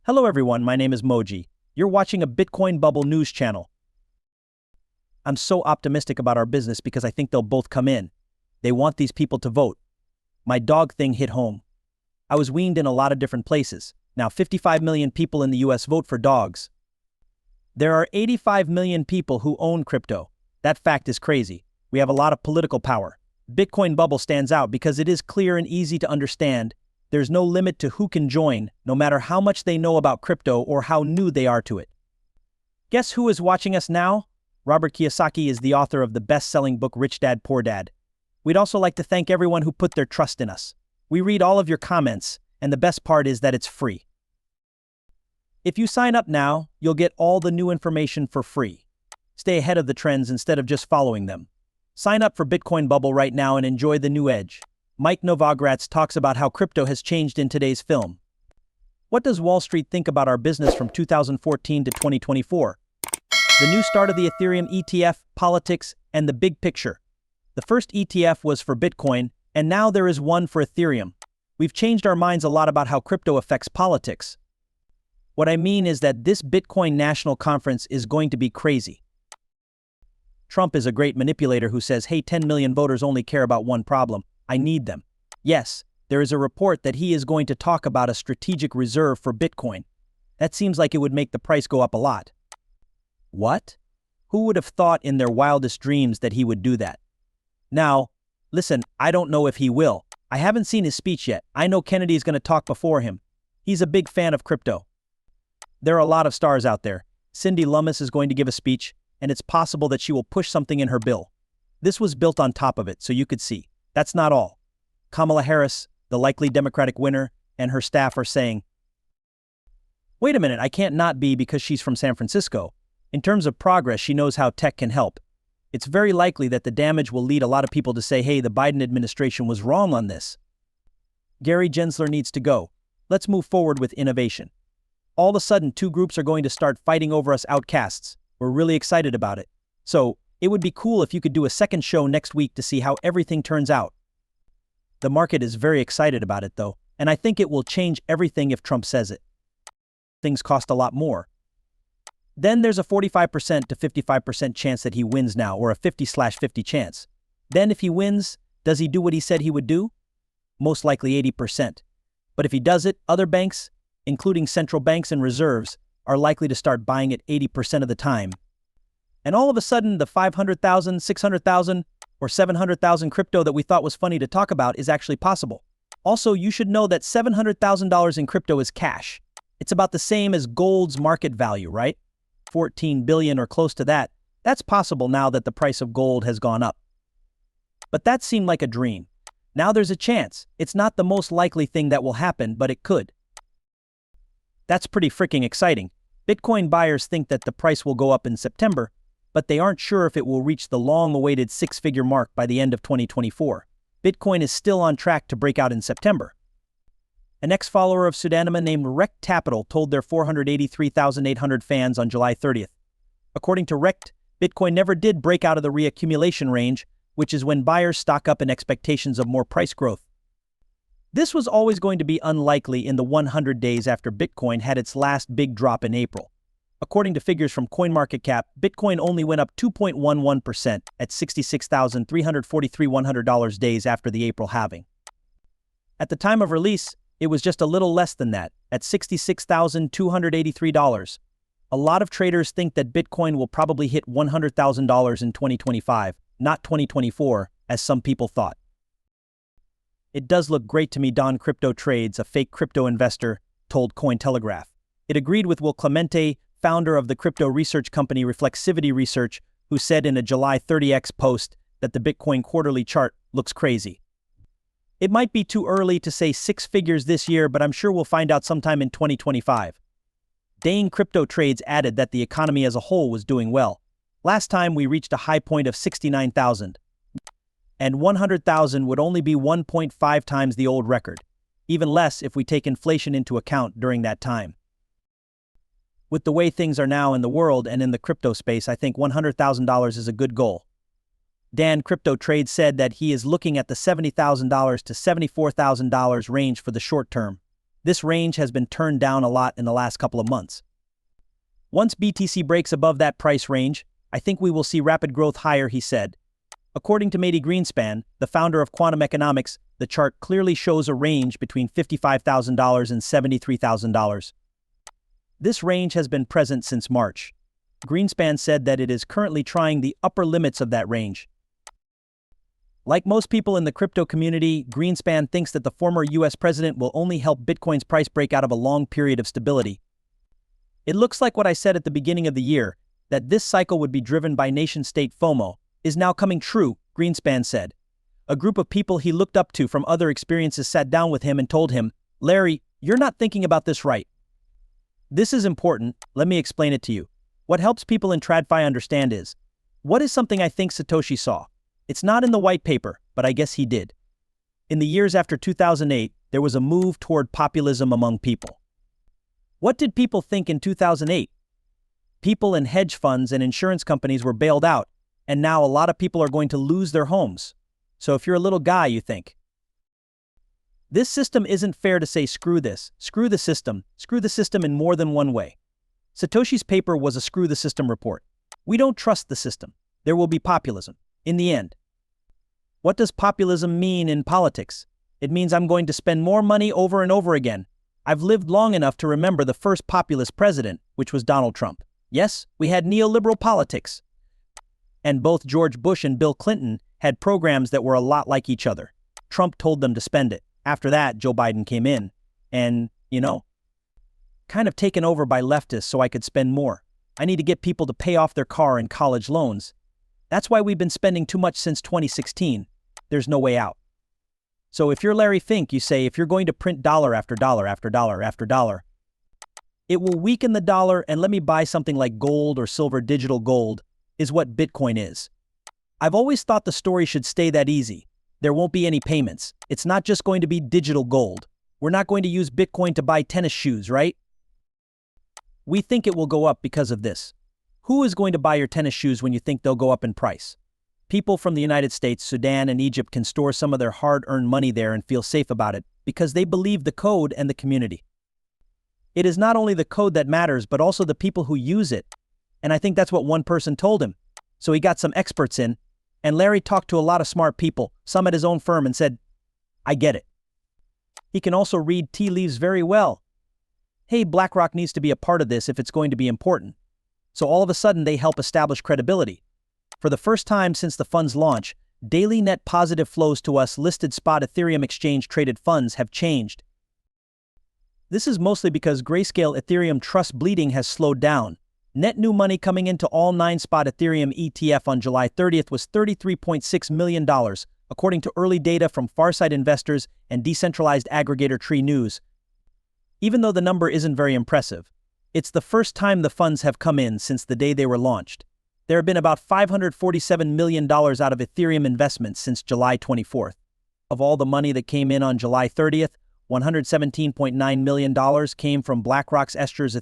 Hello everyone, my name is Moji. You're watching a Bitcoin Bubble news channel. I'm so optimistic about our business because I think they'll both come in. They want these people to vote. My dog thing hit home. I was weaned in a lot of different places. Now 55 million people in the US vote for dogs. There are 85 million people who own crypto. That fact is crazy. We have a lot of political power. Bitcoin Bubble stands out because it is clear and easy to understand. There's no limit to who can join, no matter how much they know about crypto or how new they are to it. Guess who is watching us now? Robert Kiyosaki is the author of the best-selling book Rich Dad, Poor Dad. We'd also like to thank everyone who put their trust in us. We read all of your comments, and the best part is that it's free. If you sign up now, you'll get all the new information for free. Stay ahead of the trends instead of just following them. Sign up for Bitcoin Bubble right now and enjoy the new edge. Mike Novogratz talks about how crypto has changed in today's film. What does Wall Street think about our business from 2014 to 2024? The new start of the Ethereum ETF, politics, and the big picture. The first ETF was for Bitcoin, and now there is one for Ethereum. We've changed our minds a lot about how crypto affects politics. What I mean is that this Bitcoin National Conference is going to be crazy. Trump is a great manipulator who says, hey, 10 million voters only care about one problem. I need them. Yes, there is a report that he is going to talk about a strategic reserve for Bitcoin. That seems like it would make the price go up a lot. What? Who would have thought in their wildest dreams that he would do that? Now, listen, I don't know if he will. I haven't seen his speech yet. I know Kennedy is going to talk before him. He's a big fan of crypto. There are a lot of stars out there. Cindy Lummis is going to give a speech, and it's possible that she will push something in her bill. This was built on top of it, so you could see. That's not all. Kamala Harris, the likely Democratic winner, and her staff are saying, wait a minute, I can't not be because she's from San Francisco. In terms of progress, she knows how tech can help. It's very likely that the damage will lead a lot of people to say, hey, the Biden administration was wrong on this. Gary Gensler needs to go. Let's move forward with innovation. All of a sudden, two groups are going to start fighting over us outcasts. We're really excited about it. So, it would be cool if you could do a second show next week to see how everything turns out. The market is very excited about it though, and I think it will change everything if Trump says it. Things cost a lot more. Then there's a 45% to 55% chance that he wins now, or a 50/50 chance. Then if he wins, does he do what he said he would do? Most likely 80%. But if he does it, other banks, including central banks and reserves, are likely to start buying it 80% of the time. And all of a sudden, the 500,000, 600,000, or 700,000 crypto that we thought was funny to talk about is actually possible. Also, you should know that $700,000 in crypto is cash. It's about the same as gold's market value, right? 14 billion or close to that. That's possible now that the price of gold has gone up. But that seemed like a dream. Now there's a chance. It's not the most likely thing that will happen, but it could. That's pretty freaking exciting. Bitcoin buyers think that the price will go up in September, but they aren't sure if it will reach the long-awaited six-figure mark by the end of 2024. Bitcoin is still on track to break out in September. An ex-follower of Pseudonymous named Rect Capital told their 483,800 fans on July 30th. According to Rect, Bitcoin never did break out of the reaccumulation range, which is when buyers stock up in expectations of more price growth. This was always going to be unlikely in the 100 days after Bitcoin had its last big drop in April. According to figures from CoinMarketCap, Bitcoin only went up 2.11% at $66,343 days after the April halving. At the time of release, it was just a little less than that, at $66,283. A lot of traders think that Bitcoin will probably hit $100,000 in 2025, not 2024, as some people thought. It does look great to me, Don Crypto Trades, a fake crypto investor, told Cointelegraph. It agreed with Will Clemente, founder of the crypto research company Reflexivity Research, who said in a July 30X post that the Bitcoin quarterly chart looks crazy. It might be too early to say six figures this year, but I'm sure we'll find out sometime in 2025. Dane Crypto Trades added that the economy as a whole was doing well. Last time we reached a high point of 69,000. And 100,000 would only be 1.5 times the old record. Even less if we take inflation into account during that time. With the way things are now in the world and in the crypto space, I think $100,000 is a good goal. Dan Crypto Trade said that he is looking at the $70,000 to $74,000 range for the short term. This range has been turned down a lot in the last couple of months. Once BTC breaks above that price range, I think we will see rapid growth higher, he said. According to Mehdi Greenspan, the founder of quantum economics, the chart clearly shows a range between $55,000 and $73,000. This range has been present since March. Greenspan said that it is currently trying the upper limits of that range. Like most people in the crypto community, Greenspan thinks that the former US president will only help Bitcoin's price break out of a long period of stability. It looks like what I said at the beginning of the year, that this cycle would be driven by nation-state FOMO, is now coming true, Greenspan said. A group of people he looked up to from other experiences sat down with him and told him, "Larry, you're not thinking about this right. This is important, let me explain it to you. What helps people in TradFi understand is, what is something I think Satoshi saw? It's not in the white paper, but I guess he did. In the years after 2008, there was a move toward populism among people. What did people think in 2008? People in hedge funds and insurance companies were bailed out, and now a lot of people are going to lose their homes. So if you're a little guy, you think, this system isn't fair to say screw this, screw the system in more than one way. Satoshi's paper was a screw the system report. We don't trust the system. There will be populism. In the end. What does populism mean in politics? It means I'm going to spend more money over and over again. I've lived long enough to remember the first populist president, which was Donald Trump. Yes, we had neoliberal politics. And both George Bush and Bill Clinton had programs that were a lot like each other. Trump told them to spend it. After that, Joe Biden came in and, kind of taken over by leftists so I could spend more. I need to get people to pay off their car and college loans. That's why we've been spending too much since 2016. There's no way out. So if you're Larry Fink, you say if you're going to print dollar after dollar after dollar after dollar, it will weaken the dollar and let me buy something like gold or silver. Digital gold is what Bitcoin is. I've always thought the story should stay that easy. There won't be any payments. It's not just going to be digital gold. We're not going to use Bitcoin to buy tennis shoes, right? We think it will go up because of this. Who is going to buy your tennis shoes when you think they'll go up in price? People from the United States, Sudan, and Egypt can store some of their hard-earned money there and feel safe about it because they believe the code and the community. It is not only the code that matters, but also the people who use it. And I think that's what one person told him. So he got some experts in, and Larry talked to a lot of smart people, some at his own firm, and said, I get it. He can also read tea leaves very well. Hey, BlackRock needs to be a part of this if it's going to be important. So all of a sudden they help establish credibility. For the first time since the fund's launch, daily net positive flows to us listed spot Ethereum exchange-traded funds have changed. This is mostly because Grayscale Ethereum trust bleeding has slowed down. Net new money coming into all 9 spot Ethereum ETF on July 30th was $33.6 million, according to early data from Farsight Investors and decentralized aggregator Tree News. Even though the number isn't very impressive, it's the first time the funds have come in since the day they were launched. There have been about $547 million out of Ethereum investments since July 24th. Of all the money that came in on July 30th, $117.9 million came from BlackRock's Ester's